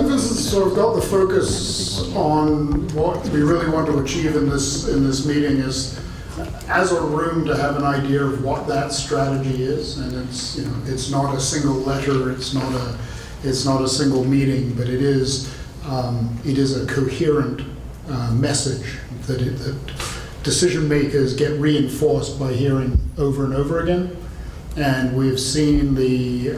think this has sort of got the focus on what we really want to achieve in this meeting is, as a room, to have an idea of what that strategy is, and it's not a single letter, it's not a single meeting, but it is a coherent message that decision makers get reinforced by hearing over and over again. And we've seen the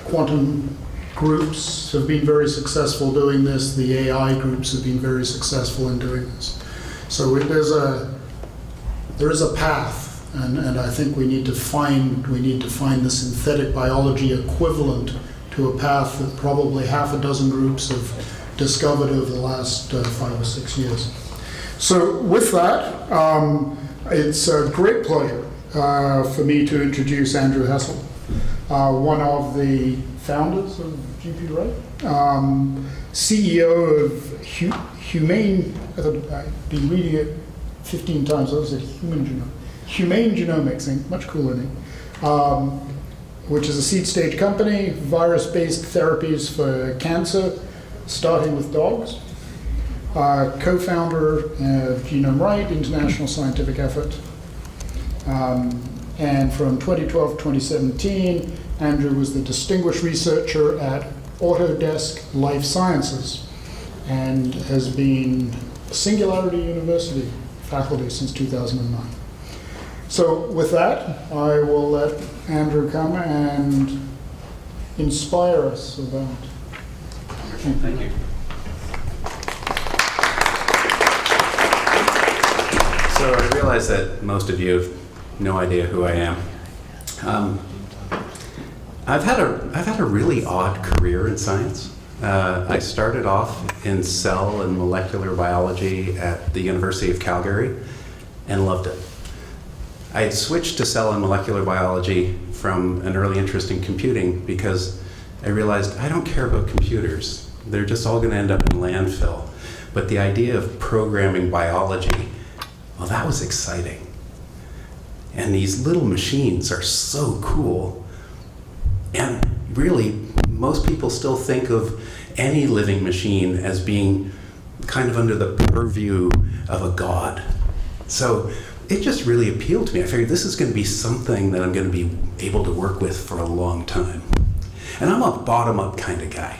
quantum groups have been very successful doing this. The AI groups have been very successful in doing this. So there is a path, and I think we need to find the synthetic biology equivalent to a path that probably half a dozen groups have discovered over the last 5 or 6 years. So with that, it's a great pleasure for me to introduce Andrew Hessel, one of the founders of GP-Write, CEO of Humane, I've been reading it 15 times, that was a Humane Genomics, Inc., much cooler name, which is a seed stage company, virus-based therapies for cancer, starting with dogs. Co-founder of Genome-Write, international scientific effort. And from 2012 to 2017, Andrew was the distinguished researcher at Autodesk Life Sciences and has been Singularity University faculty since 2009. So with that, I will let Andrew come and inspire us about. Thank you. So I realize that most of you have no idea who I am. I've had a really odd career in science. I started off in cell and molecular biology at the University of Calgary and loved it. I had switched to cell and molecular biology from an early interest in computing because I realized I don't care about computers. They're just all going to end up in landfill. But the idea of programming biology, well, that was exciting. And these little machines are so cool. And really, most people still think of any living machine as being kind of under the purview of a god. So it just really appealed to me. I figured this is going to be something that I'm going to be able to work with for a long time. And I'm a bottom-up kind of guy.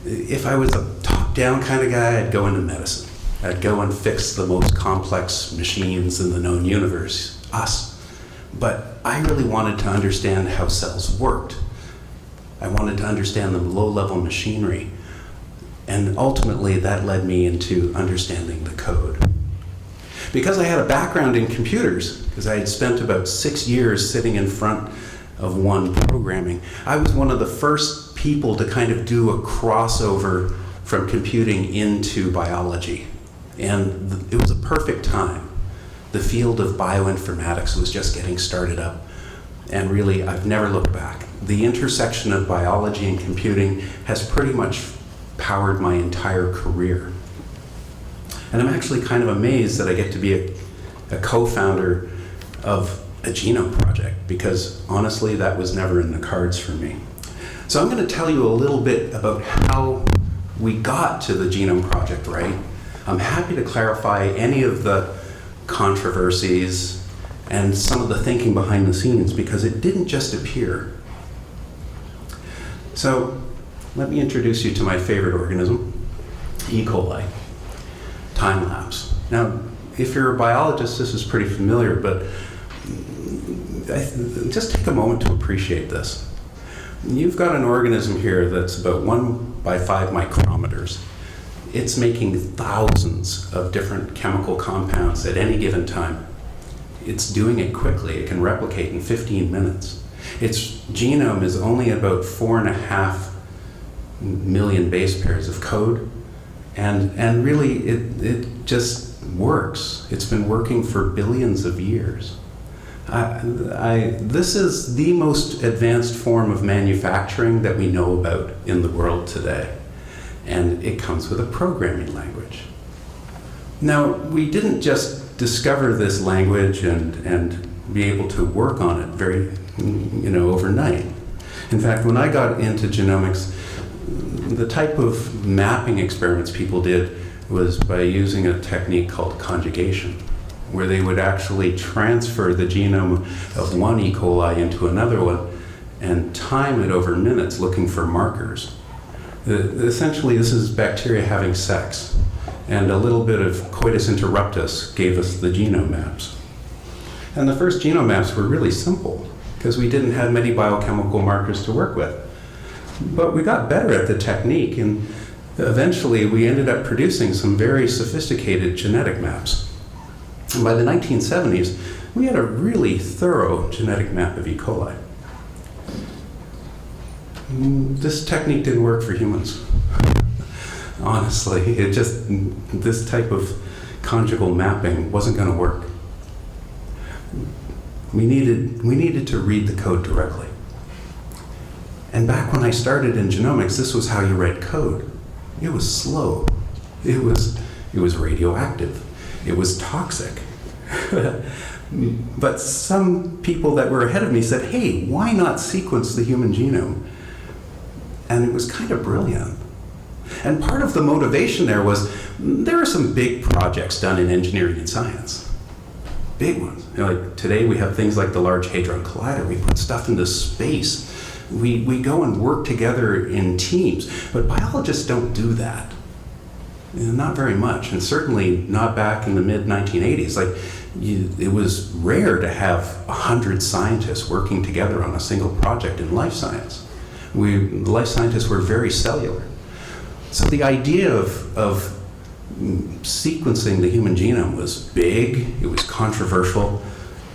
If I was a top-down kind of guy, I'd go into medicine. I'd go and fix the most complex machines in the known universe, us. But I really wanted to understand how cells worked. I wanted to understand the low-level machinery. And ultimately, that led me into understanding the code. Because I had a background in computers, because I had spent about 6 years sitting in front of one programming, I was one of the first people to kind of do a crossover from computing into biology. And it was a perfect time. The field of bioinformatics was just getting started up. And really, I've never looked back. The intersection of biology and computing has pretty much powered my entire career. And I'm actually kind of amazed that I get to be a co-founder of a genome project, because honestly, that was never in the cards for me. So I'm going to tell you a little bit about how we got to the Genome Project-Write. I'm happy to clarify any of the controversies and some of the thinking behind the scenes, because it didn't just appear. So let me introduce you to my favorite organism, Ecola, time lapse. Now, if you're a biologist, this is pretty familiar, but just take a moment to appreciate this. You've got an organism here that's about 1 by 5 micrometers. It's making thousands of different chemical compounds at any given time. It's doing it quickly. It can replicate in 15 minutes. Its genome is only about 4.5 million base pairs of code. And really, it just works. It's been working for billions of years. This is the most advanced form of manufacturing that we know about in the world today. And it comes with a programming language. Now, we didn't just discover this language and be able to work on it overnight. In fact, when I got into genomics, The type of mapping experiments people did was by using a technique called conjugation, where they would actually transfer the genome of one E. coli into another one and time it over minutes looking for markers. Essentially, this is bacteria having sex, and a little bit of coitus interruptus gave us the genome maps. And the first genome maps were really simple, because we didn't have many biochemical markers to work with. But we got better at the technique, and eventually we ended up producing some very sophisticated genetic maps. And by the 1970s, we had a really thorough genetic map of E. coli. This technique didn't work for humans. Honestly, this type of conjugal mapping wasn't going to work. We needed to read the code directly. And back when I started in genomics, this was how you read code. It was slow. It was radioactive. It was toxic. But some people that were ahead of me said, hey, why not sequence the human genome? And it was kind of brilliant. And part of the motivation there was, there are some big projects done in engineering and science. Big ones. Like today we have things like the Large Hadron Collider. We put stuff into space. We go and work together in teams. But biologists don't do that. Not very much, and certainly not back in the mid-1980s. It was rare to have 100 scientists working together on a single project in life science. The life scientists were very cellular. So the idea of sequencing the human genome was big, it was controversial,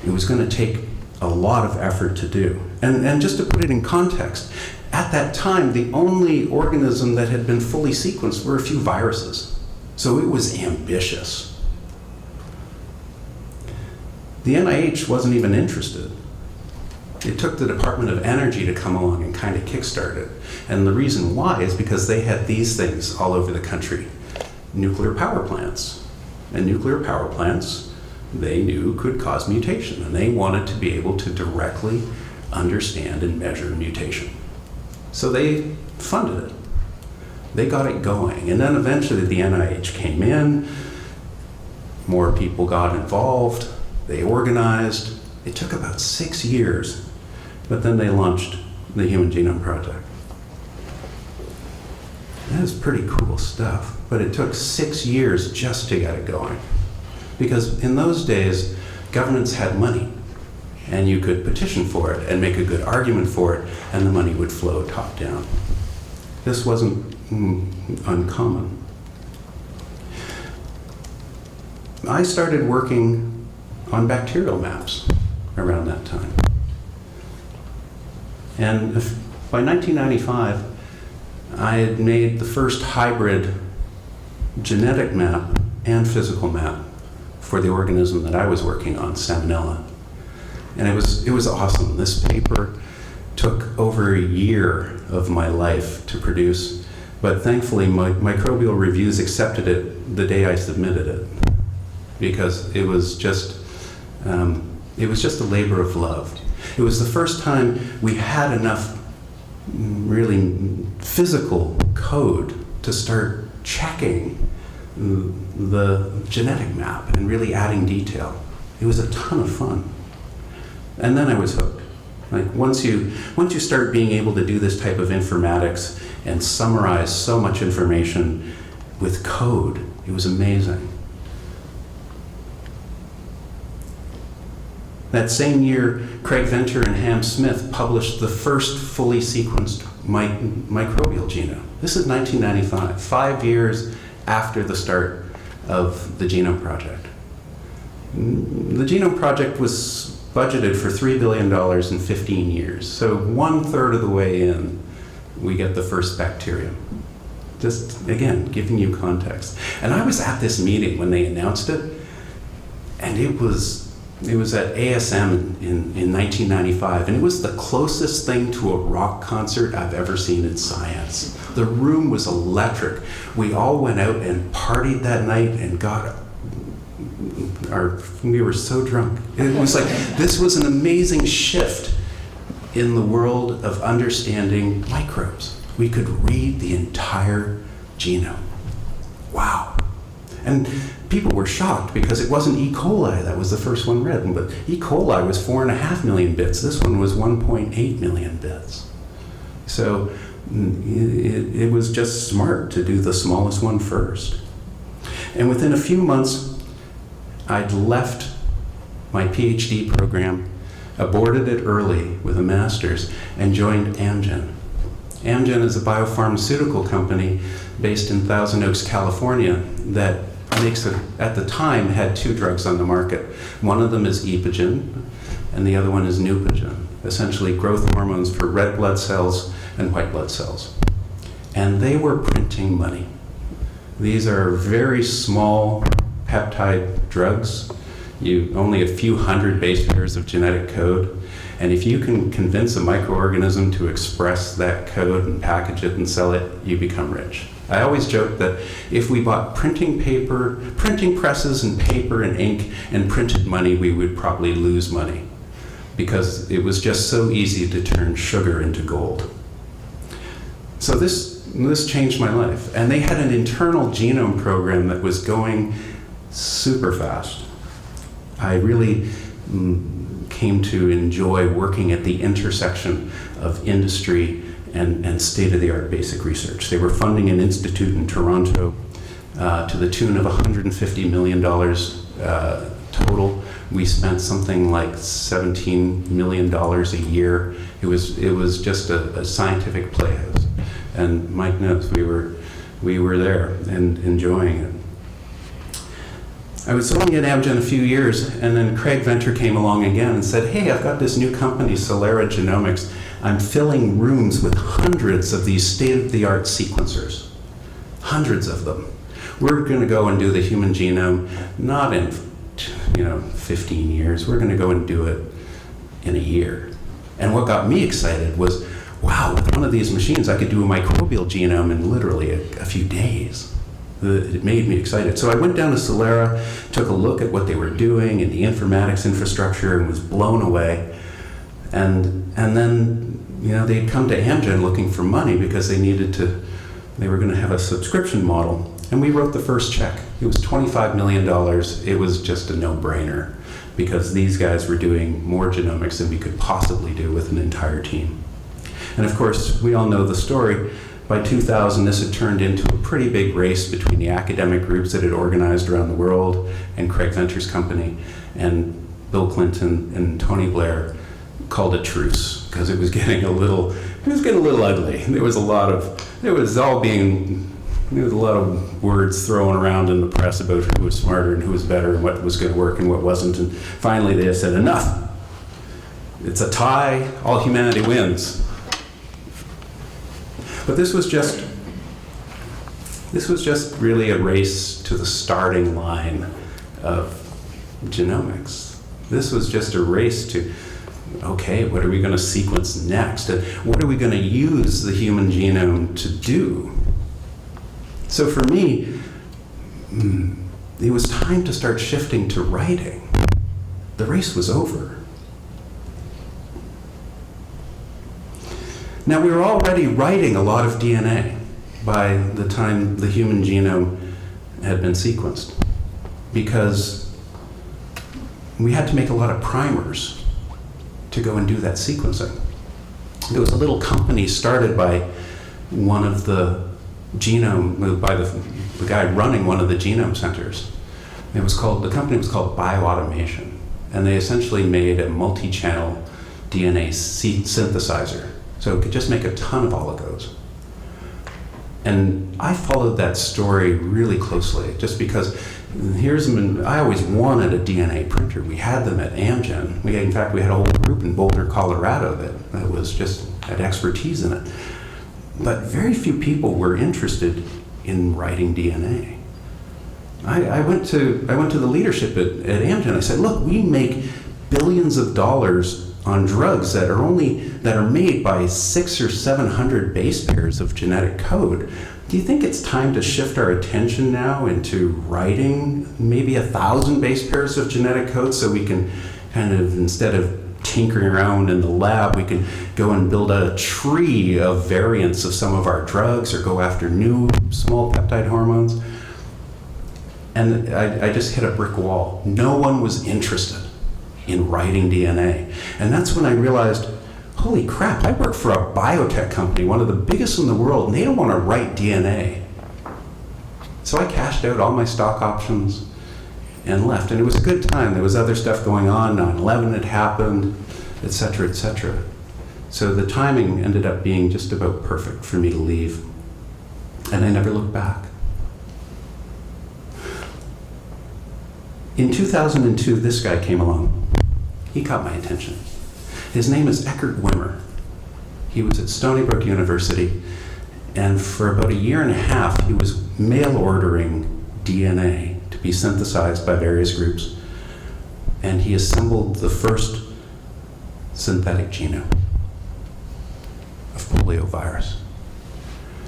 it was going to take a lot of effort to do. And just to put it in context, at that time, the only organism that had been fully sequenced were a few viruses. So it was ambitious. The NIH wasn't even interested. It took the Department of Energy to come along and kind of kickstart it. And the reason why is because they had these things all over the country. Nuclear power plants. And nuclear power plants, they knew could cause mutation. And they wanted to be able to directly understand and measure mutation. So they funded it. They got it going. And then eventually the NIH came in, more people got involved, they organized. It took about 6 years, but then they launched the Human Genome Project. That was pretty cool stuff, but it took 6 years just to get it going. Because in those days, governments had money, and you could petition for it and make a good argument for it, and the money would flow top down. This wasn't uncommon. I started working on bacterial maps around that time. And by 1995, I had made the first hybrid genetic map and physical map for the organism that I was working on, Salmonella. And it was awesome. This paper took over a year of my life to produce, but thankfully microbial reviews accepted it the day I submitted it, because it was just a labor of love. It was the first time we had enough really physical code to start checking the genetic map and really adding detail. It was a ton of fun. And then I was hooked. Like once you start being able to do this type of informatics and summarize so much information with code, it was amazing. That same year, Craig Venter and Ham Smith published the first fully sequenced microbial genome. This is 1995, 5 years after the start of the Genome Project. The Genome Project was budgeted for $3 billion in 15 years. So 1/3 of the way in, we get the first bacterium. Just, again, giving you context. And I was at this meeting when they announced it, and it was at ASM in 1995, and it was the closest thing to a rock concert I've ever seen in science. The room was electric. We all went out and partied that night and we were so drunk. It was like, this was an amazing shift in the world of understanding microbes. We could read the entire genome. Wow. And people were shocked because it wasn't E. coli that was the first one read, but E. coli was 4.5 million bits. This one was 1.8 million bits. So it was just smart to do the smallest one first. And within a few months, I'd left my PhD program, aborted it early with a master's, and joined Amgen. Amgen is a biopharmaceutical company based in Thousand Oaks, California, that at the time, had 2 drugs on the market. One of them is Epogen, and the other one is Neupogen, essentially growth hormones for red blood cells and white blood cells. And they were printing money. These are very small peptide drugs. Only a few hundred base pairs of genetic code. And if you can convince a microorganism to express that code and package it and sell it, you become rich. I always joke that if we bought printing presses and paper and ink and printed money, we would probably lose money because it was just so easy to turn sugar into gold. So this changed my life. And they had an internal genome program that was going super fast. I really came to enjoy working at the intersection of industry and state-of-the-art basic research. They were funding an institute in Toronto to the tune of $150 million total. We spent something like $17 million a year. It was just a scientific playhouse. And Mike knows we were there and enjoying it. I was only at Amgen a few years, and then Craig Venter came along again and said, hey, I've got this new company, Celera Genomics. I'm filling rooms with hundreds of these state-of-the-art sequencers. Hundreds of them. We're going to go and do the human genome, not in 15 years. We're going to go and do it in a year. And what got me excited was, wow, with one of these machines, I could do a microbial genome in literally a few days. It made me excited. So I went down to Celera, took a look at what they were doing in the informatics infrastructure, and was blown away. And then, they'd come to Amgen looking for money because they were going to have a subscription model. And we wrote the first check. It was $25 million. It was just a no-brainer because these guys were doing more genomics than we could possibly do with an entire team. And of course, we all know the story. By 2000, this had turned into a pretty big race between the academic groups that had organized around the world and Craig Venter's company, and Bill Clinton and Tony Blair called a truce because it was getting a little ugly. There was a lot of words thrown around in the press about who was smarter and who was better and what was going to work and what wasn't. And finally, they said, enough. It's a tie. All humanity wins. But this was just really a race to the starting line of genomics. This was just a race to, okay, what are we going to sequence next? And what are we going to use the human genome to do? So for me, it was time to start shifting to writing. The race was over. Now, we were already writing a lot of DNA by the time the human genome had been sequenced because we had to make a lot of primers to go and do that sequencing. There was a little company started by one of the guy running one of the genome centers. The company was called Bioautomation, and they essentially made a multi-channel DNA synthesizer. So it could just make a ton of oligos. And I followed that story really closely, just because I always wanted a DNA printer. We had them at Amgen. In fact, we had a whole group in Boulder, Colorado that was just had expertise in it. But very few people were interested in writing DNA. I went to the leadership at Amgen. I said, look, we make billions of dollars on drugs that are made by 600 or 700 base pairs of genetic code. Do you think it's time to shift our attention now into writing maybe 1,000 base pairs of genetic code so we can kind of, instead of tinkering around in the lab. We could go and build a tree of variants of some of our drugs or go after new small peptide hormones. And I just hit a brick wall. No one was interested in writing DNA. And that's when I realized, holy crap, I work for a biotech company, one of the biggest in the world, and they don't want to write DNA. So I cashed out all my stock options and left. And it was a good time. There was other stuff going on. 9/11 had happened, et cetera, et cetera. So the timing ended up being just about perfect for me to leave. And I never looked back. In 2002, this guy came along. He caught my attention. His name is Eckhart Wimmer. He was at Stony Brook University, and for about a year and a half, he was mail ordering DNA to be synthesized by various groups, and he assembled the first synthetic genome of poliovirus.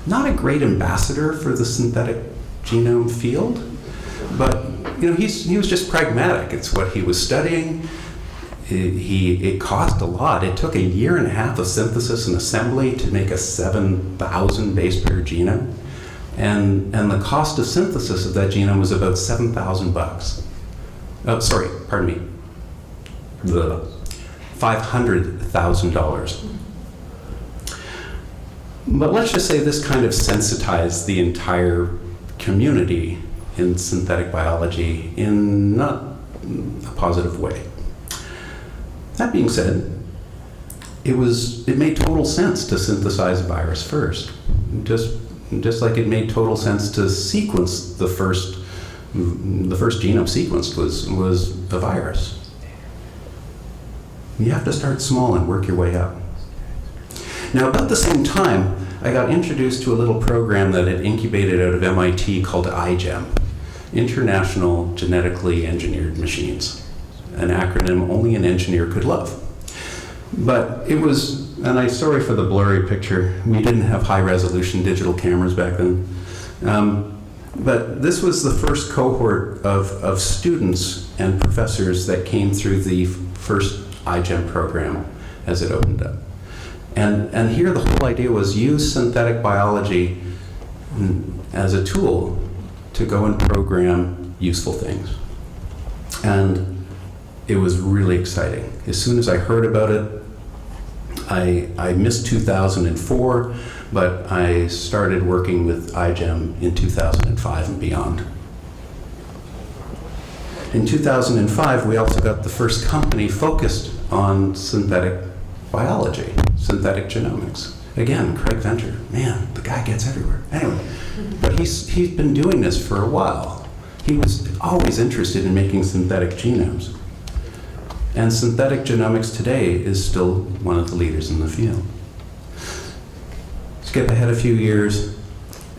Not a great ambassador for the synthetic genome field, but he was just pragmatic. It's what he was studying. It cost a lot. It took a year and a half of synthesis and assembly to make a 7,000 base pair genome. And the cost of synthesis of that genome was about $7,000. Oh, sorry, pardon me. $500,000. But let's just say this kind of sensitized the entire community in synthetic biology in not a positive way. That being said, it made total sense to synthesize a virus first. Just like it made total sense to sequence the first genome sequenced was a virus. You have to start small and work your way up. Now, about the same time, I got introduced to a little program that had incubated out of MIT called IGEM, International Genetically Engineered Machines, an acronym only an engineer could love. But it was, and I'm sorry for the blurry picture, we didn't have high-resolution digital cameras back then. But this was the first cohort of students and professors that came through the first IGEM program as it opened up. And here the whole idea was use synthetic biology as a tool to go and program useful things. And it was really exciting. As soon as I heard about it, I missed 2004, but I started working with IGEM in 2005 and beyond. In 2005, we also got the first company focused on synthetic biology, synthetic genomics. Again, Craig Venter, man, the guy gets everywhere. Anyway, but he's been doing this for a while. He was always interested in making synthetic genomes. And synthetic genomics today is still one of the leaders in the field. Skip ahead a few years,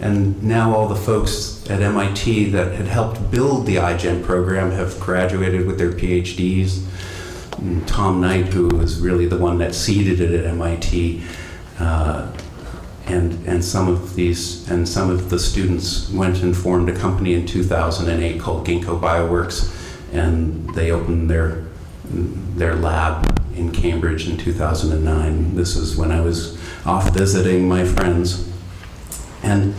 and now all the folks at MIT that had helped build the IGEM program have graduated with their PhDs. And Tom Knight, who was really the one that seeded it at MIT, and some of the students went and formed a company in 2008 called Gingo Bioworks, and they opened their lab in Cambridge in 2009. This is when I was off visiting my friends. And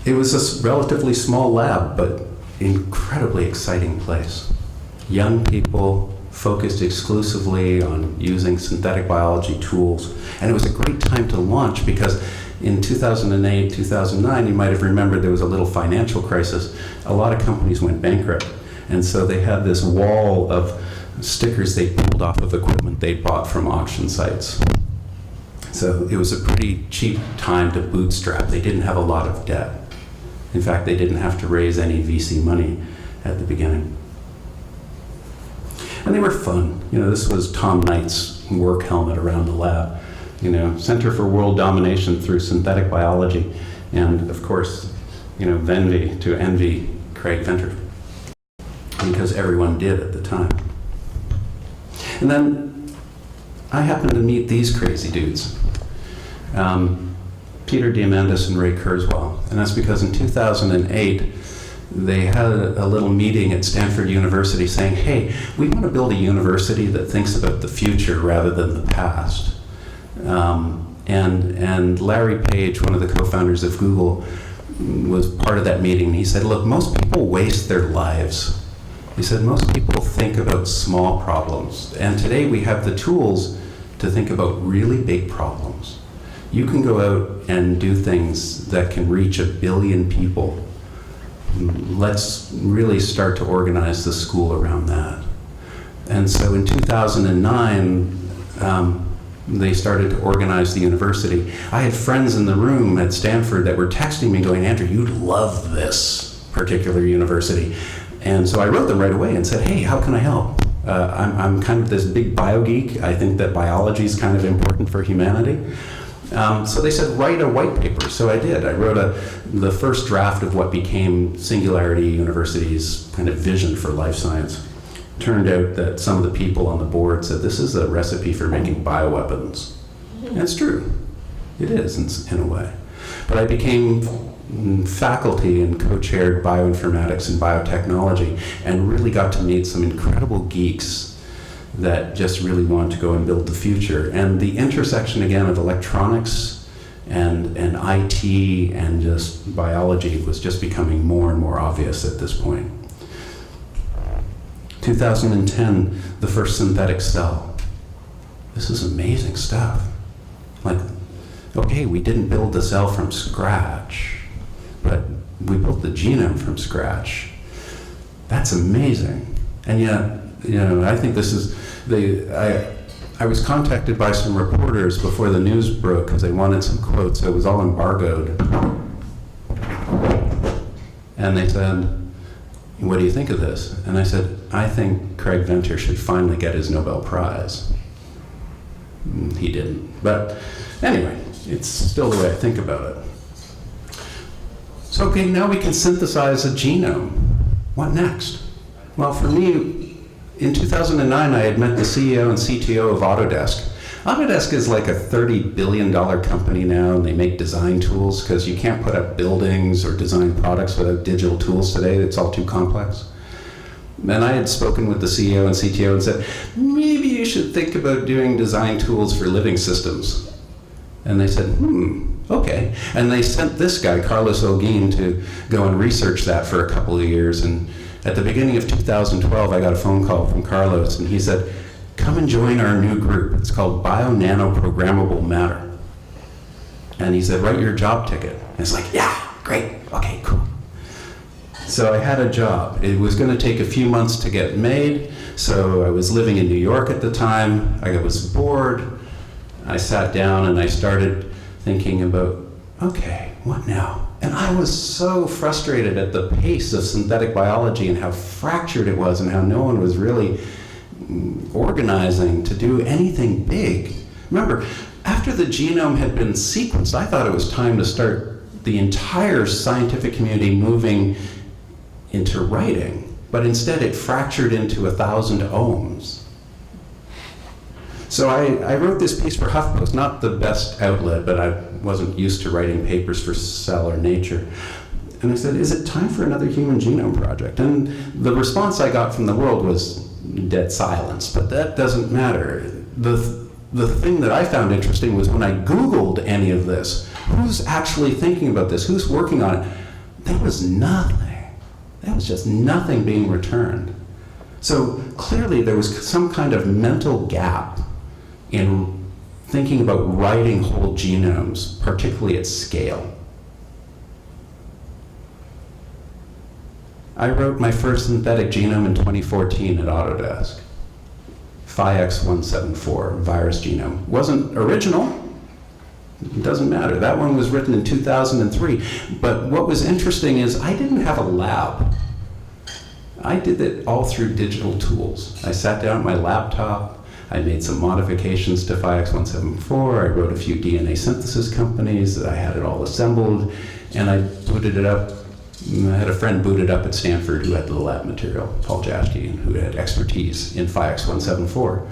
it was a relatively small lab, but incredibly exciting place. Young people focused exclusively on using synthetic biology tools. And it was a great time to launch because in 2008, 2009, you might have remembered there was a little financial crisis. A lot of companies went bankrupt. And so they had this wall of stickers they pulled off of equipment they bought from auction sites. So it was a pretty cheap time to bootstrap. They didn't have a lot of debt. In fact, they didn't have to raise any VC money at the beginning. And they were fun. This was Tom Knight's work helmet around the lab. Center for World Domination through Synthetic Biology. And of course, Venvi to envy Craig Venter. Because everyone did at the time. And then I happened to meet these crazy dudes, Peter Diamandis and Ray Kurzweil. And that's because in 2008, they had a little meeting at Stanford University saying, hey, we want to build a university that thinks about the future rather than the past. And Larry Page, one of the co-founders of Google, was part of that meeting. He said, look, most people waste their lives. He said, most people think about small problems. And today we have the tools to think about really big problems. You can go out and do things that can reach 1 billion people. Let's really start to organize the school around that. And so in 2009, they started to organize the university. I had friends in the room at Stanford that were texting me going, Andrew, you'd love this particular university. And so I wrote them right away and said, hey, how can I help? I'm kind of this big bio geek. I think that biology is kind of important for humanity. So they said, write a white paper. So I did. I wrote the first draft of what became Singularity University's kind of vision for life science. Turned out that some of the people on the board said, this is a recipe for making bioweapons. And it's true. It is in a way. But I became faculty and co-chaired bioinformatics and biotechnology and really got to meet some incredible geeks that just really want to go and build the future. And the intersection, again, of electronics and IT and just biology was just becoming more and more obvious at this point. 2010, the first synthetic cell. This is amazing stuff. Like, okay, we didn't build the cell from scratch, but we built the genome from scratch. That's amazing. And yet, I think this is, I was contacted by some reporters before the news broke because they wanted some quotes. So it was all embargoed. And they said, what do you think of this? And I said, I think Craig Venter should finally get his Nobel Prize. He didn't. But anyway, it's still the way I think about it. So, okay, now we can synthesize a genome. What next? Well, for me, in 2009, I had met the CEO and CTO of Autodesk. Autodesk is like a $30 billion company now, and they make design tools because you can't put up buildings or design products without digital tools today. It's all too complex. And I had spoken with the CEO and CTO and said, maybe you should think about doing design tools for living systems. And they said, okay. And they sent this guy, Carlos Holguin, to go and research that for a couple of years. And at the beginning of 2012, I got a phone call from Carlos, and he said, come and join our new group. It's called Bio-Nano-Programmable Matter. And he said, write your job ticket. And it's like, yeah, great, okay, cool. So I had a job. It was going to take a few months to get made, so I was living in New York at the time. I was bored. I sat down and I started thinking about, okay, what now? And I was so frustrated at the pace of synthetic biology and how fractured it was and how no one was really organizing to do anything big. Remember, after the genome had been sequenced, I thought it was time to start the entire scientific community moving into writing, but instead it fractured into 1,000 ohms. So I wrote this piece for HuffPost, not the best outlet, but I wasn't used to writing papers for Cell or Nature. And I said, is it time for another human genome project? And the response I got from the world was dead silence, but that doesn't matter. The thing that I found interesting was when I Googled any of this, who's actually thinking about this, who's working on it? There was nothing. There was just nothing being returned. So clearly there was some kind of mental gap in thinking about writing whole genomes, particularly at scale. I wrote my first synthetic genome in 2014 at Autodesk. Phi-X174, virus genome. Wasn't original. It doesn't matter. That one was written in 2003. But what was interesting is I didn't have a lab. I did it all through digital tools. I sat down at my laptop. I made some modifications to Phi-X174. I wrote a few DNA synthesis companies. I had it all assembled. And I booted it up. I had a friend boot it up at Stanford who had the lab material, Paul Jaschke, who had expertise in Phi-X174.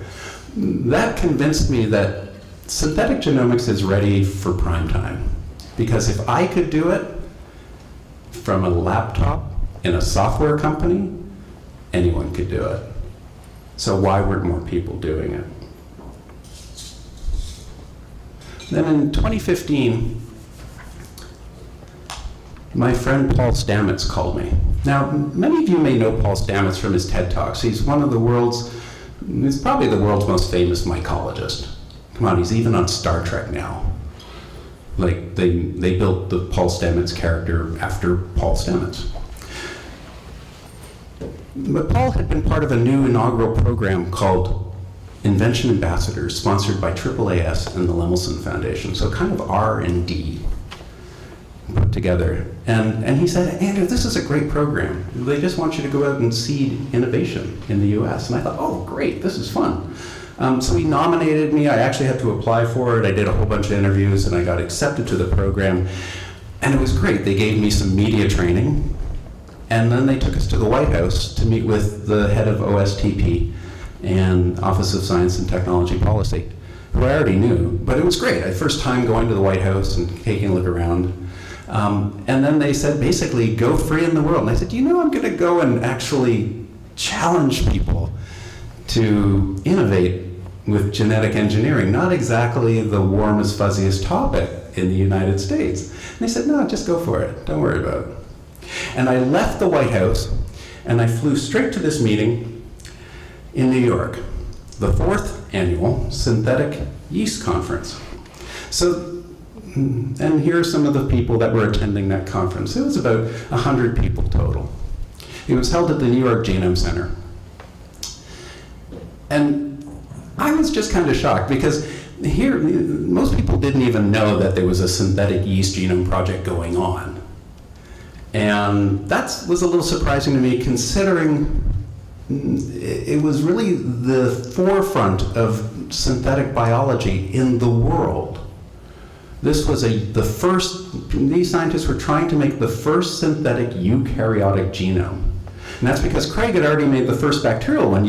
That convinced me that synthetic genomics is ready for prime time. Because if I could do it from a laptop in a software company, anyone could do it. So why weren't more people doing it? Then in 2015, my friend Paul Stamets called me. Now, many of you may know Paul Stamets from his TED Talks. He's probably the world's most famous mycologist. Come on, he's even on Star Trek now. Like, they built the Paul Stamets character after Paul Stamets. But Paul had been part of a new inaugural program called Invention Ambassadors, sponsored by AAAS and the Lemelson Foundation. So kind of R&D put together. And he said, Andrew, this is a great program. They just want you to go out and seed innovation in the US. And I thought, oh, great, this is fun. So he nominated me. I actually had to apply for it. I did a whole bunch of interviews and I got accepted to the program. And it was great. They gave me some media training. And then they took us to the White House to meet with the head of OSTP and Office of Science and Technology Policy, who I already knew. But it was great. First time going to the White House and taking a look around. And then they said, basically, go free in the world. And I said, I'm going to go and actually challenge people to innovate with genetic engineering, not exactly the warmest, fuzziest topic in the United States. And they said, no, just go for it. Don't worry about it. And I left the White House, and I flew straight to this meeting in New York, the 4th annual Synthetic Yeast Conference. So, and here are some of the people that were attending that conference. It was about 100 people total. It was held at the New York Genome Center. And I was just kind of shocked because here, most people didn't even know that there was a synthetic yeast genome project going on. And that was a little surprising to me, considering it was really the forefront of synthetic biology in the world. This was the first, these scientists were trying to make the first synthetic eukaryotic genome. And that's because Craig had already made the first bacterial one.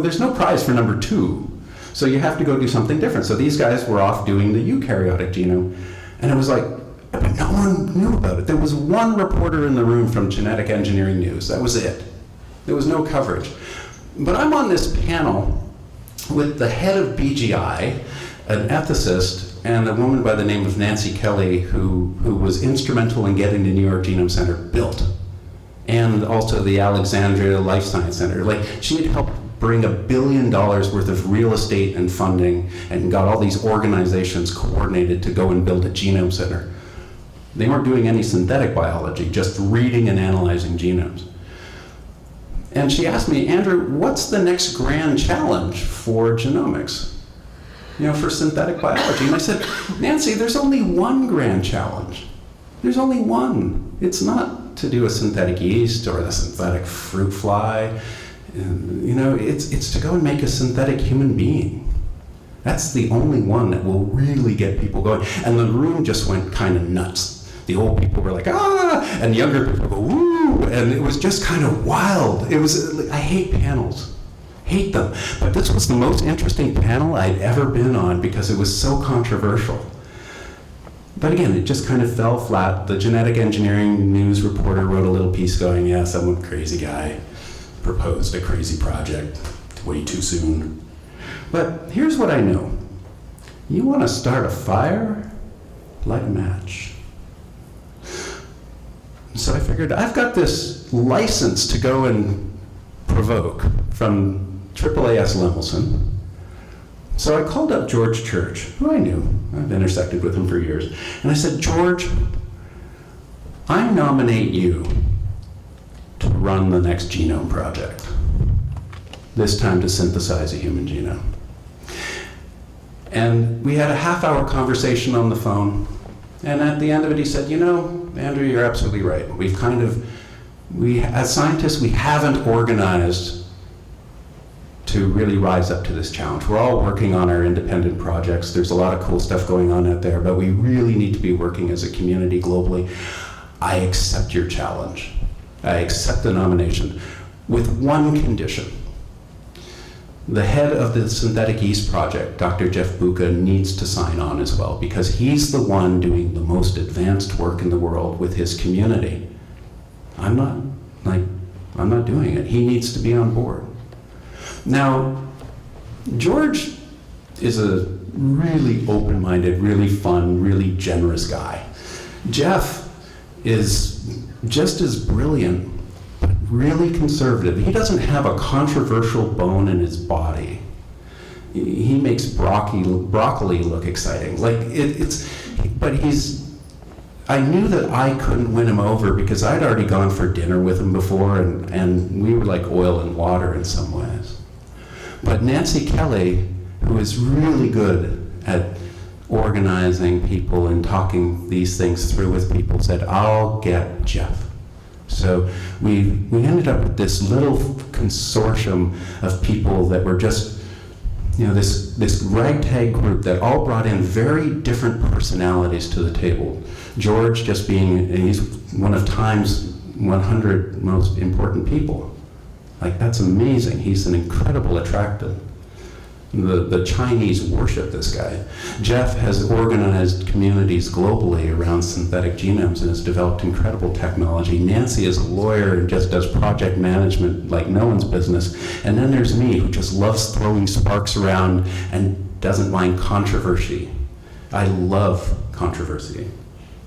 There's no prize for number 2. So you have to go do something different. So these guys were off doing the eukaryotic genome. And it was like, but no one knew about it. There was one reporter in the room from Genetic Engineering News. That was it. There was no coverage. But I'm on this panel with the head of BGI, an ethicist, and a woman by the name of Nancy Kelly, who was instrumental in getting the New York Genome Center built, and also the Alexandria Life Science Center. Like, she had helped bring $1 billion worth of real estate and funding and got all these organizations coordinated to go and build a genome center. They weren't doing any synthetic biology, just reading and analyzing genomes. And she asked me, Andrew, what's the next grand challenge for genomics? For synthetic biology. And I said, Nancy, there's only one grand challenge. There's only one. It's not to do a synthetic yeast or a synthetic fruit fly. It's to go and make a synthetic human being. That's the only one that will really get people going. And the room just went kind of nuts. The old people were like, ah, and younger people go, woo, and it was just kind of wild. It was, I hate panels, hate them. But this was the most interesting panel I'd ever been on because it was so controversial. But again, it just kind of fell flat. The Genetic Engineering News reporter wrote a little piece going, yeah, some crazy guy proposed a crazy project way too soon. But here's what I know. You want to start a fire? Light a match. So I figured, I've got this license to go and provoke from AAAS Lemelson. So I called up George Church, who I knew. I've intersected with him for years. And I said, George, I nominate you to run the next genome project. This time to synthesize a human genome. And we had a half-hour conversation on the phone. And at the end of it, he said, Andrew, you're absolutely right. As scientists, we haven't organized to really rise up to this challenge. We're all working on our independent projects. There's a lot of cool stuff going on out there, but we really need to be working as a community globally. I accept your challenge. I accept the nomination with one condition. The head of the Synthetic Yeast Project, Dr. Jeff Buca, needs to sign on as well because he's the one doing the most advanced work in the world with his community. I'm not. I'm not doing it. He needs to be on board. Now, George is a really open-minded, really fun, really generous guy. Jeff is just as brilliant, but really conservative. He doesn't have a controversial bone in his body. He makes broccoli look exciting. I knew that I couldn't win him over because I'd already gone for dinner with him before, and we were like oil and water in some ways. But Nancy Kelly, who is really good at organizing people and talking these things through with people, said, I'll get Jeff. So we ended up with this little consortium of people that were just, this ragtag group that all brought in very different personalities to the table. George just he's one of Time's 100 most important people. Like, that's amazing. He's an incredible attractor. The Chinese worship this guy. Jeff has organized communities globally around synthetic genomes and has developed incredible technology. Nancy is a lawyer and just does project management like no one's business. And then there's me, who just loves throwing sparks around and doesn't mind controversy. I love controversy.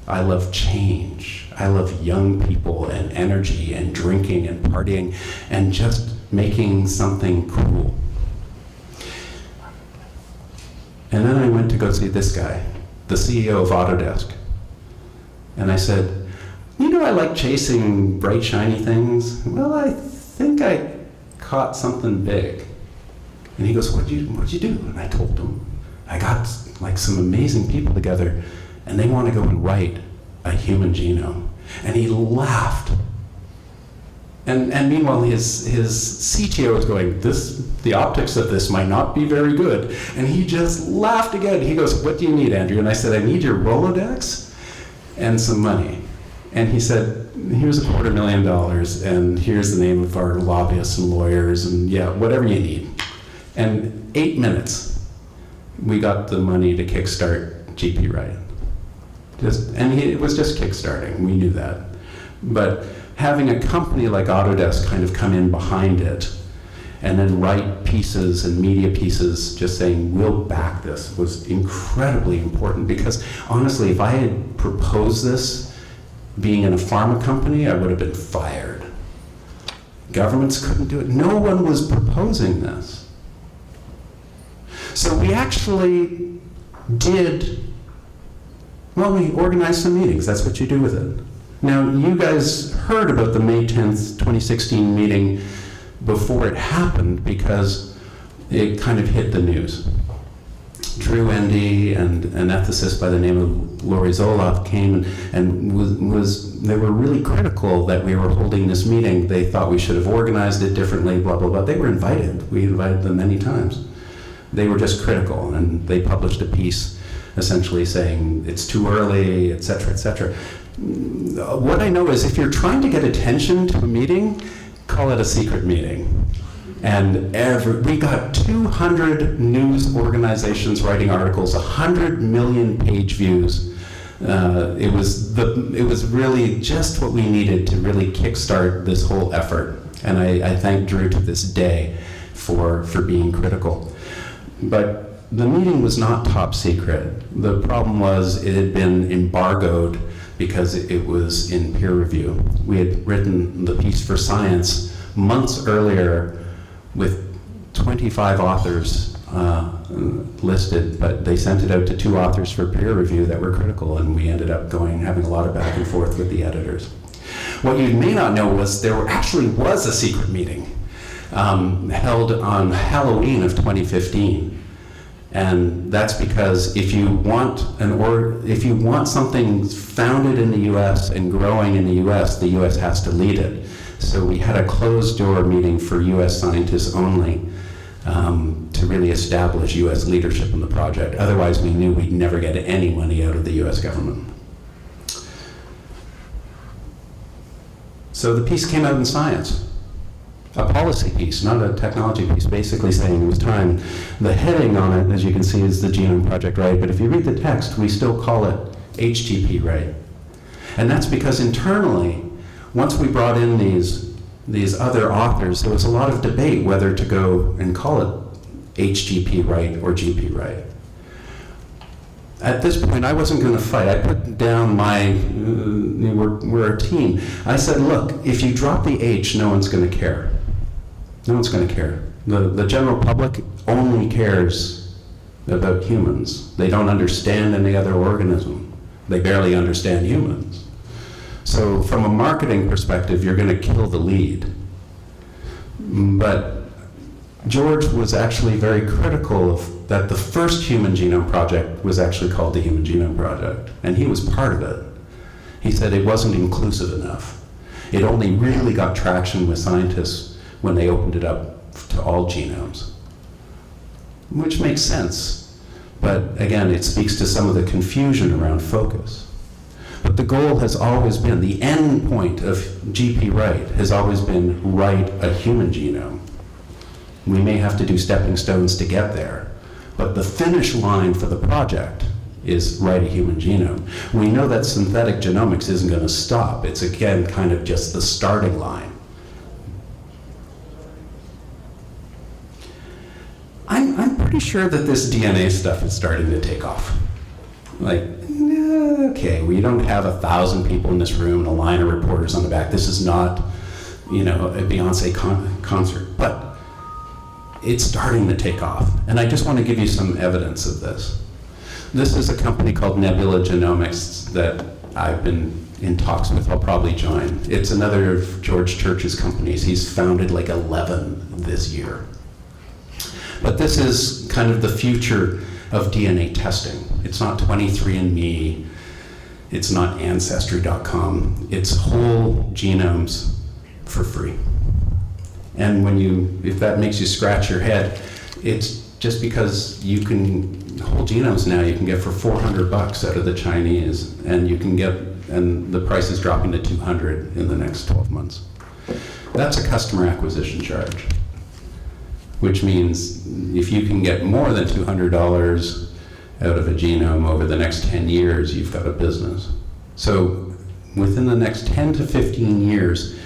I love change. I love young people and energy and drinking and partying and just making something cool. And then I went to go see this guy, the CEO of Autodesk. And I said, I like chasing bright, shiny things. Well, I think I caught something big. And he goes, what'd you do? And I told him, I got like some amazing people together, and they want to go and write a human genome. And he laughed. And meanwhile, his CTO is going, the optics of this might not be very good. And he just laughed again. He goes, what do you need, Andrew? And I said, I need your Rolodex and some money. And he said, here's $250,000, and here's the name of our lobbyists and lawyers, and whatever you need. And 8 minutes, we got the money to kickstart GP Write. It was just kickstarting, we knew that. But having a company like Autodesk kind of come in behind it and then write pieces and media pieces just saying, we'll back this, was incredibly important, because honestly, if I had proposed this being in a pharma company, I would have been fired. Governments couldn't do it. No one was proposing this. So we actually we organized some meetings. That's what you do with it. Now, you guys heard about the May 10th, 2016 meeting before it happened because it kind of hit the news. Drew Endy and an ethicist by the name of Lori Zoloff came and they were really critical that we were holding this meeting. They thought we should have organized it differently, blah, blah, blah. They were invited. We invited them many times. They were just critical, and they published a piece essentially saying it's too early, et cetera, et cetera. What I know is if you're trying to get attention to a meeting, call it a secret meeting. And we got 200 news organizations writing articles, 100 million page views. It was really just what we needed to really kickstart this whole effort. And I thank Drew to this day for being critical. But the meeting was not top secret. The problem was it had been embargoed because it was in peer review. We had written the piece for Science months earlier with 25 authors listed, but they sent it out to 2 authors for peer review that were critical, and we ended up having a lot of back and forth with the editors. What you may not know was there actually was a secret meeting held on Halloween of 2015. And that's because if you want something founded in the U.S. and growing in the U.S. has to lead it. So we had a closed-door meeting for U.S. scientists only to really establish U.S. leadership in the project. Otherwise, we knew we'd never get any money out of the U.S. government. So the piece came out in Science. A policy piece, not a technology piece, basically saying it was time. The heading on it, as you can see, is the Genome Project-Write, but if you read the text, we still call it HGP-Write. And that's because internally, once we brought in these these other authors, there was a lot of debate whether to go and call it HGP-Write or GP-Write. At this point, I wasn't going to fight. I put down we're a team. I said, look, if you drop the H, no one's going to care. No one's going to care. The general public only cares about humans. They don't understand any other organism. They barely understand humans. So from a marketing perspective, you're going to kill the lead. But George was actually very critical of that the first Human Genome Project was actually called the Human Genome Project, and he was part of it. He said it wasn't inclusive enough. It only really got traction with scientists when they opened it up to all genomes, which makes sense. But again, it speaks to some of the confusion around focus. But the goal has always been, the end point of GP-Write has always been write a human genome. We may have to do stepping stones to get there, but the finish line for the project is write a human genome. We know that synthetic genomics isn't going to stop. It's again kind of just the starting line. I'm pretty sure that this DNA stuff is starting to take off. Like, okay, we don't have 1,000 people in this room and a line of reporters on the back. This is not, a Beyonce concert, but it's starting to take off. And I just want to give you some evidence of this. This is a company called Nebula Genomics that I've been in talks with. I'll probably join. It's another of George Church's companies. He's founded like 11 this year. But this is kind of the future of DNA testing. It's not 23andMe, it's not Ancestry.com, it's whole genomes for free. And if that makes you scratch your head, it's just because you can, whole genomes now you can get for $400 out of the Chinese, and and the price is dropping to $200 in the next 12 months. That's a customer acquisition charge, which means if you can get more than $200 out of a genome over the next 10 years, you've got a business. So within the next 10 to 15 years,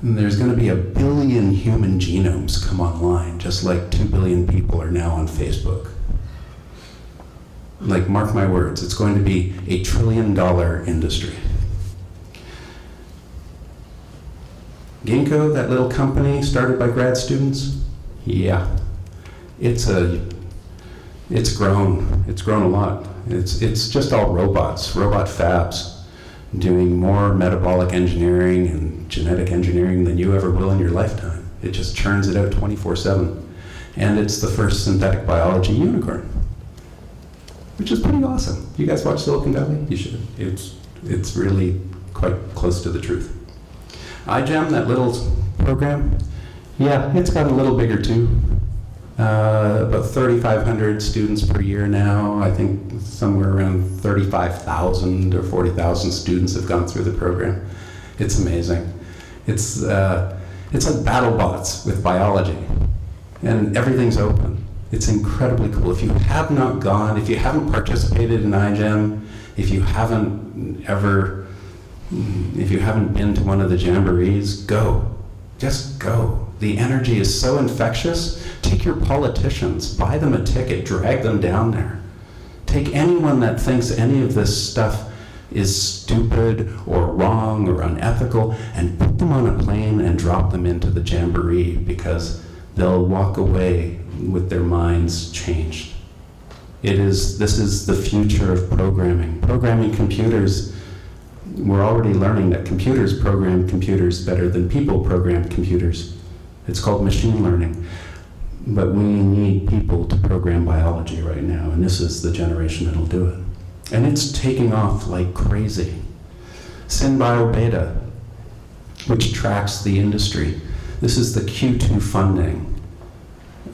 there's going to be 1 billion human genomes come online, just like 2 billion people are now on Facebook. Like, mark my words, it's going to be $1 trillion industry. Ginkgo, that little company started by grad students, yeah, it's grown. It's grown a lot. It's just all robot fabs doing more metabolic engineering and genetic engineering than you ever will in your lifetime. It just churns it out 24/7. And it's the first synthetic biology unicorn, which is pretty awesome. You guys watch Silicon Valley? You should. It's really quite close to the truth. IGEM, that little program, yeah, it's got a little bigger too. About 3,500 students per year now. I think somewhere around 35,000 or 40,000 students have gone through the program. It's amazing. It's like battle bots with biology, and everything's open. It's incredibly cool. If you have not gone, if you haven't participated in IGEM, if you haven't been to one of the jamborees, go. Just go. The energy is so infectious. Take your politicians, buy them a ticket, drag them down there. Take anyone that thinks any of this stuff is stupid or wrong or unethical and put them on a plane and drop them into the jamboree, because they'll walk away with their minds changed. This is the future of programming. Programming computers, we're already learning that computers program computers better than people program computers. It's called machine learning. But we need people to program biology right now, and this is the generation that'll do it. And it's taking off like crazy. SynBio Beta, which tracks the industry. This is the Q2 funding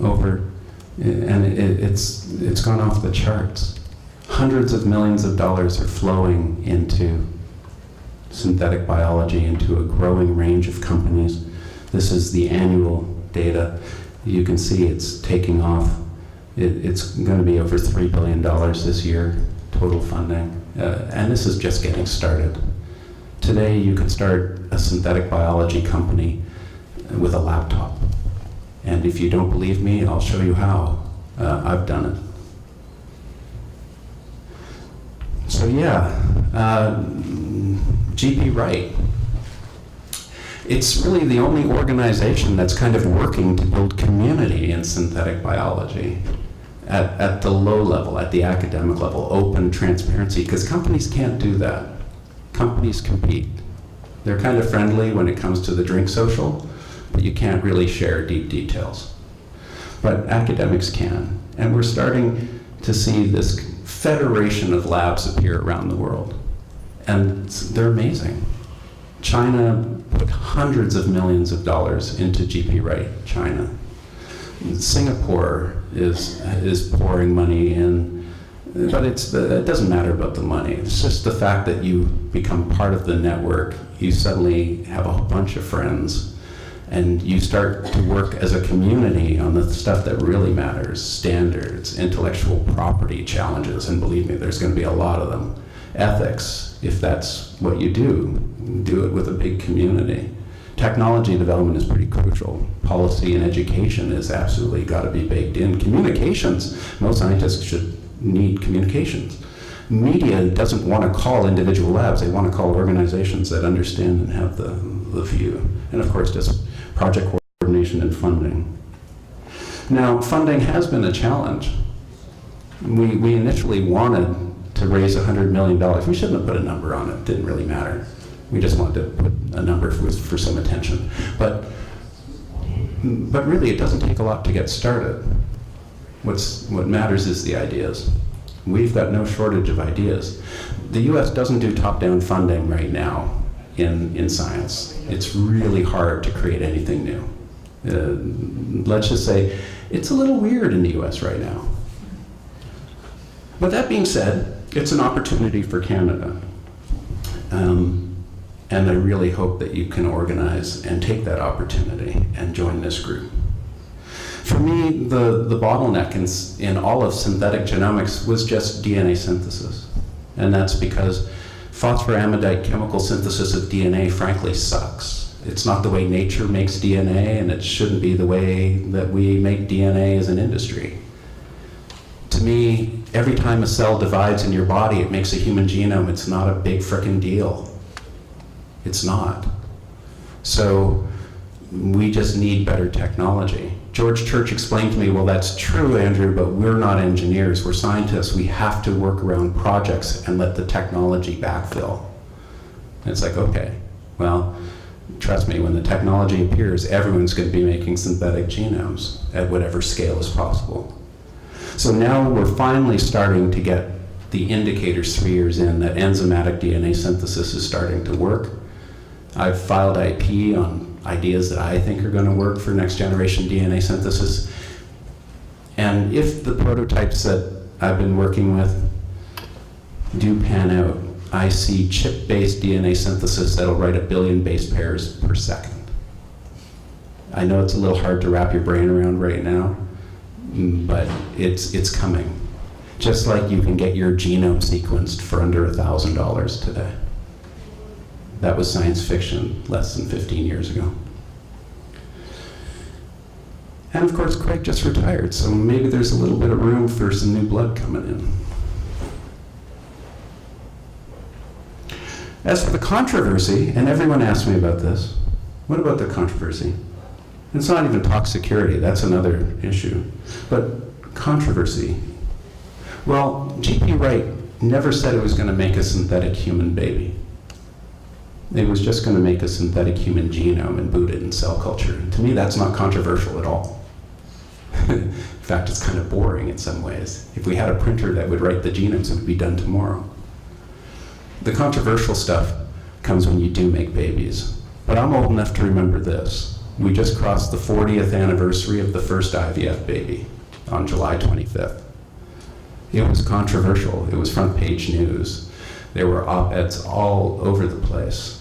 and it's gone off the charts. Hundreds of millions of dollars are flowing into synthetic biology, into a growing range of companies. This is the annual data. You can see it's taking off. It's going to be over $3 billion this year, total funding. And this is just getting started. Today, you could start a synthetic biology company with a laptop. And if you don't believe me, I'll show you how. I've done it. So yeah, GP Write. It's really the only organization that's kind of working to build community in synthetic biology at the low level, at the academic level, open transparency, because companies can't do that. Companies compete. They're kind of friendly when it comes to the drink social, but you can't really share deep details. But academics can, and we're starting to see this federation of labs appear around the world, and they're amazing. China put hundreds of millions of dollars into GP Write China. Singapore is pouring money in, but it doesn't matter about the money. It's just the fact that you become part of the network. You suddenly have a whole bunch of friends, and you start to work as a community on the stuff that really matters: standards, intellectual property challenges, and believe me, there's going to be a lot of them. Ethics, if that's what you do it with a big community. Technology development is pretty crucial. Policy and education is absolutely got to be baked in. Communications, most scientists should need communications. Media doesn't want to call individual labs, they want to call organizations that understand and have the view. And of course, just project coordination and funding. Now, funding has been a challenge. We initially wanted to raise $100 million. We shouldn't have put a number on it, didn't really matter. We just wanted to put a number for some attention. But really, it doesn't take a lot to get started. What matters is the ideas. We've got no shortage of ideas. The US doesn't do top-down funding right now in science. It's really hard to create anything new. Let's just say it's a little weird in the US right now. But that being said, it's an opportunity for Canada. And I really hope that you can organize and take that opportunity and join this group. For me, the bottleneck in all of synthetic genomics was just DNA synthesis. And that's because phosphoramidite chemical synthesis of DNA frankly sucks. It's not the way nature makes DNA, and it shouldn't be the way that we make DNA as an industry. To me, every time a cell divides in your body, it makes a human genome. It's not a big frickin' deal. It's not. So we just need better technology. George Church explained to me, well, that's true, Andrew, but we're not engineers, we're scientists. We have to work around projects and let the technology backfill. And it's like, okay, well, trust me, when the technology appears, everyone's going to be making synthetic genomes at whatever scale is possible. So now we're finally starting to get the indicators 3 years in that enzymatic DNA synthesis is starting to work. I've filed IP on ideas that I think are going to work for next generation DNA synthesis. And if the prototypes that I've been working with do pan out, I see chip-based DNA synthesis that'll write 1 billion base pairs per second. I know it's a little hard to wrap your brain around right now, but it's coming. Just like you can get your genome sequenced for under $1,000 today. That was science fiction less than 15 years ago. And of course, Craig just retired, so maybe there's a little bit of room for some new blood coming in. As for the controversy, and everyone asks me about this, what about the controversy? It's not even tox security, that's another issue. But controversy. Well, GP Write never said it was going to make a synthetic human baby. It was just going to make a synthetic human genome and boot it in cell culture. To me, that's not controversial at all. In fact, it's kind of boring in some ways. If we had a printer that would write the genomes, it would be done tomorrow. The controversial stuff comes when you do make babies. But I'm old enough to remember this. We just crossed the 40th anniversary of the first IVF baby on July 25th. It was controversial. It was front page news. There were op-eds all over the place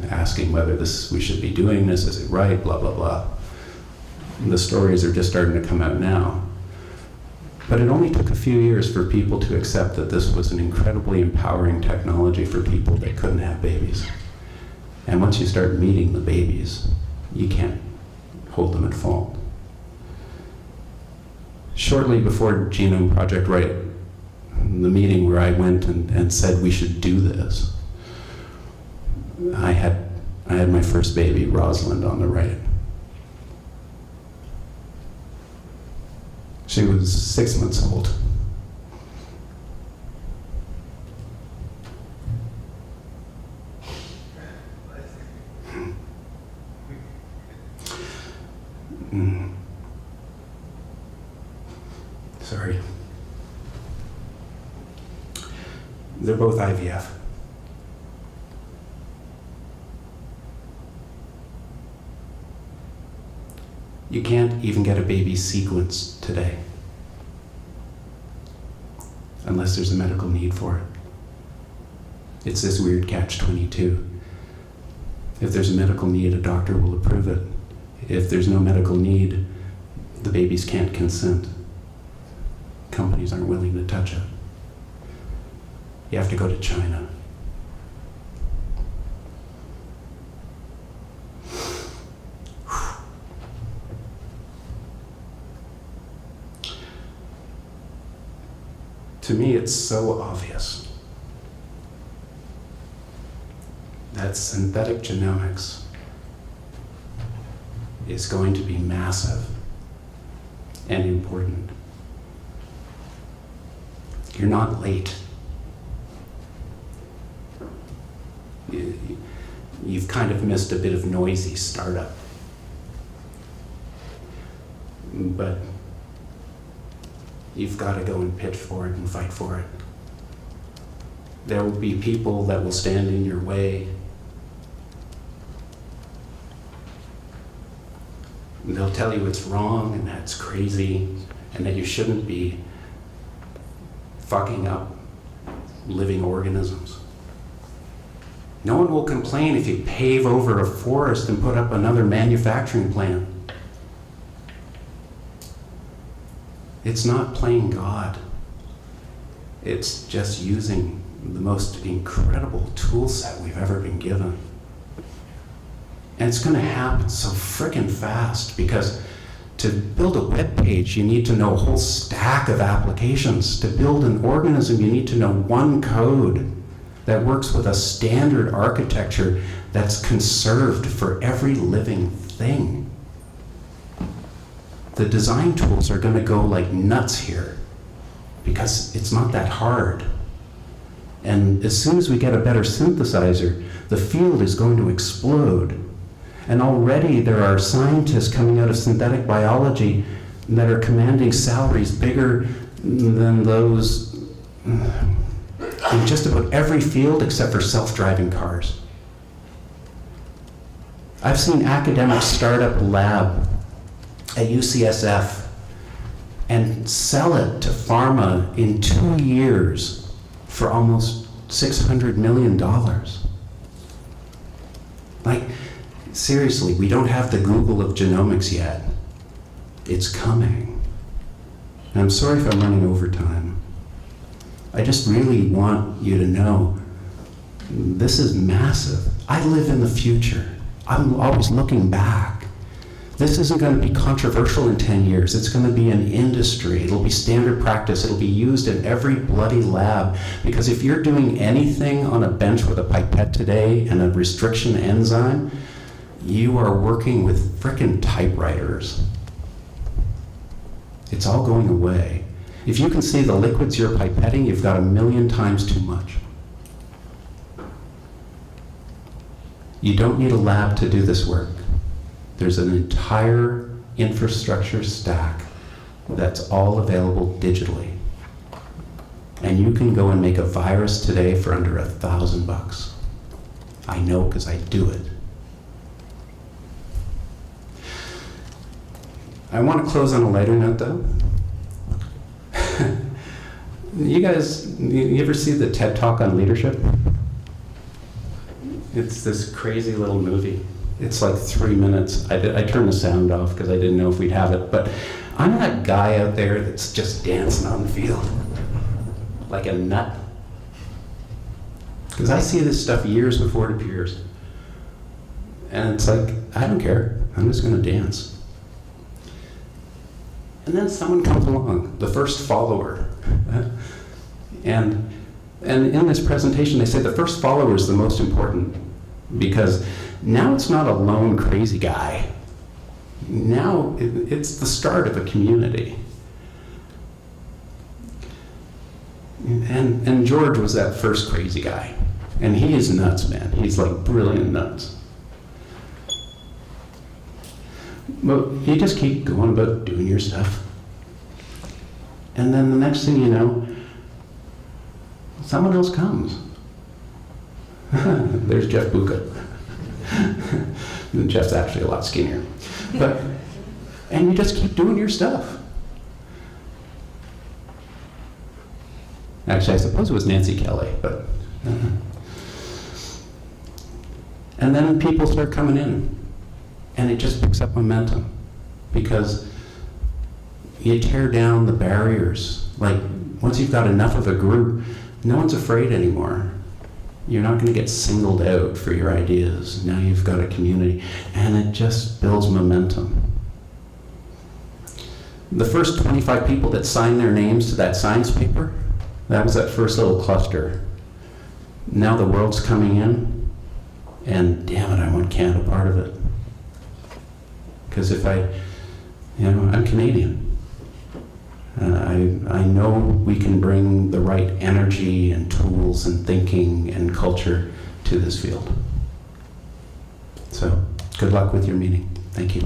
asking whether we should be doing this, is it right, blah, blah, blah. And the stories are just starting to come out now. But it only took a few years for people to accept that this was an incredibly empowering technology for people that couldn't have babies. And once you start meeting the babies, you can't hold them at fault. Shortly before Genome Project-Write, the meeting where I went and said we should do this, I had my first baby, Rosalind, on the right. She was 6 months old. Sorry. They're both IVF. You can't even get a baby sequenced today unless there's a medical need for it. It's this weird catch-22. If there's a medical need, a doctor will approve it. If there's no medical need, the babies can't consent. Companies aren't willing to touch it. You have to go to China. To me, it's so obvious that synthetic genomics is going to be massive and important. You're not late. You've kind of missed a bit of noisy startup. But you've got to go and pitch for it and fight for it. There will be people that will stand in your way. They'll tell you it's wrong and that's crazy and that you shouldn't be fucking up living organisms. No one will complain if you pave over a forest and put up another manufacturing plant. It's not playing God. It's just using the most incredible tool set we've ever been given. And it's gonna happen so frickin' fast because to build a web page, you need to know a whole stack of applications. To build an organism, you need to know one code that works with a standard architecture that's conserved for every living thing. The design tools are gonna go like nuts here because it's not that hard. And as soon as we get a better synthesizer, the field is going to explode. And already there are scientists coming out of synthetic biology that are commanding salaries bigger than those in just about every field except for self-driving cars. I've seen academics start up a lab at UCSF and sell it to pharma in 2 years for almost $600 million. Like, seriously, we don't have the Google of genomics yet. It's coming. And I'm sorry if I'm running over time. I just really want you to know this is massive. I live in the future. I'm always looking back. This isn't going to be controversial in 10 years. It's going to be an industry. It'll be standard practice. It'll be used in every bloody lab. Because if you're doing anything on a bench with a pipette today and a restriction enzyme, you are working with frickin' typewriters. It's all going away. If you can see the liquids you're pipetting, you've got 1,000,000 times too much. You don't need a lab to do this work. There's an entire infrastructure stack that's all available digitally. And you can go and make a virus today for under $1,000. I know because I do it. I want to close on a lighter note though. You guys, you ever see the TED Talk on leadership? It's this crazy little movie. It's like 3 minutes. I turned the sound off because I didn't know if we'd have it, but I'm that guy out there that's just dancing on the field, like a nut. Because I see this stuff years before it appears. And it's like, I don't care, I'm just gonna dance. And then someone comes along, the first follower. And in this presentation, they say the first follower is the most important, because now it's not a lone crazy guy. Now it's the start of a community. And George was that first crazy guy. And he is nuts, man. He's like brilliant nuts. But you just keep going about doing your stuff. And then the next thing you know, someone else comes. There's Jeff Buka. Jeff's actually a lot skinnier. And you just keep doing your stuff. Actually, I suppose it was Nancy Kelly, but... And then people start coming in, and it just picks up momentum, because you tear down the barriers. Like, once you've got enough of a group, no one's afraid anymore. You're not going to get singled out for your ideas. Now you've got a community, and it just builds momentum. The first 25 people that signed their names to that science paper, that was that first little cluster. Now the world's coming in, and damn it, I want Canada part of it. Because if I'm Canadian. I know we can bring the right energy and tools and thinking and culture to this field. So, good luck with your meeting. Thank you.